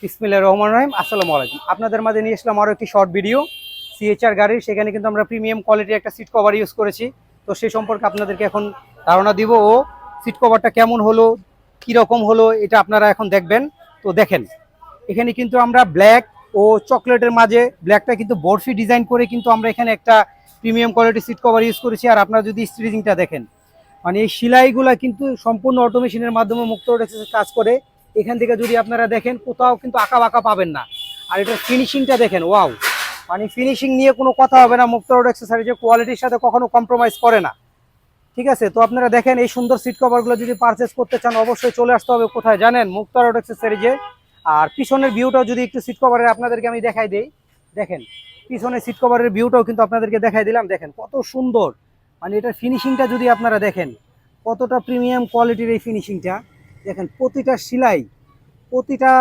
বিসমিল্লাহির রহমানির রহিম। আসসালামু আলাইকুম। আপনাদের মাঝে নিয়ে আসলাম আরও একটি শর্ট ভিডিও সিএচআর গাড়ির। সেখানে কিন্তু আমরা প্রিমিয়াম কোয়ালিটির একটা সিট কভার ইউজ করেছি। তো সেই সম্পর্কে আপনাদেরকে এখন ধারণা দিব ও সিট কভারটা কেমন হলো, কীরকম হলো, এটা আপনারা এখন দেখবেন। তো দেখেন, এখানে কিন্তু আমরা ব্ল্যাক ও চকলেটের মাঝে ব্ল্যাকটা কিন্তু বরফি ডিজাইন করে কিন্তু আমরা এখানে একটা প্রিমিয়াম কোয়ালিটির সিট কভার ইউজ করেছি। আর আপনারা যদি স্টিচিংটা দেখেন, মানে এই সেলাইগুলা কিন্তু সম্পূর্ণ অটোমেশনের মাধ্যমে মুক্ত কাজ করে। এখান থেকে যদি আপনারা দেখেন, কোথাও কিন্তু আঁকা বাঁকা পাবেন না। আর এটার ফিনিশিংটা দেখেন, ওয়াও! মানে ফিনিশিং নিয়ে কোনো কথা হবে না। মুক্ত রোড অ্যাক্সেসরিজের কোয়ালিটির সাথে কখনো কম্প্রোমাইজ করে না। ঠিক আছে, তো আপনারা দেখেন এই সুন্দর সিট কভারগুলো যদি পারচেস করতে চান, অবশ্যই চলে আসতে হবে কোথায় জানেন? মুক্ত রোড অ্যাক্সেসরিজে। আর পিছনের ভিউটাও যদি একটু সিট কভারের আপনাদেরকে আমি দেখাই দেই, দেখেন পিছনের সিট কভারের ভিউটাও কিন্তু আপনাদেরকে দেখাই দিলাম। দেখেন কত সুন্দর, মানে এটার ফিনিশিংটা যদি আপনারা দেখেন, কতটা প্রিমিয়াম কোয়ালিটির এই ফিনিশিংটা। দেখেন প্রতিটা সেলাই, প্রতিটা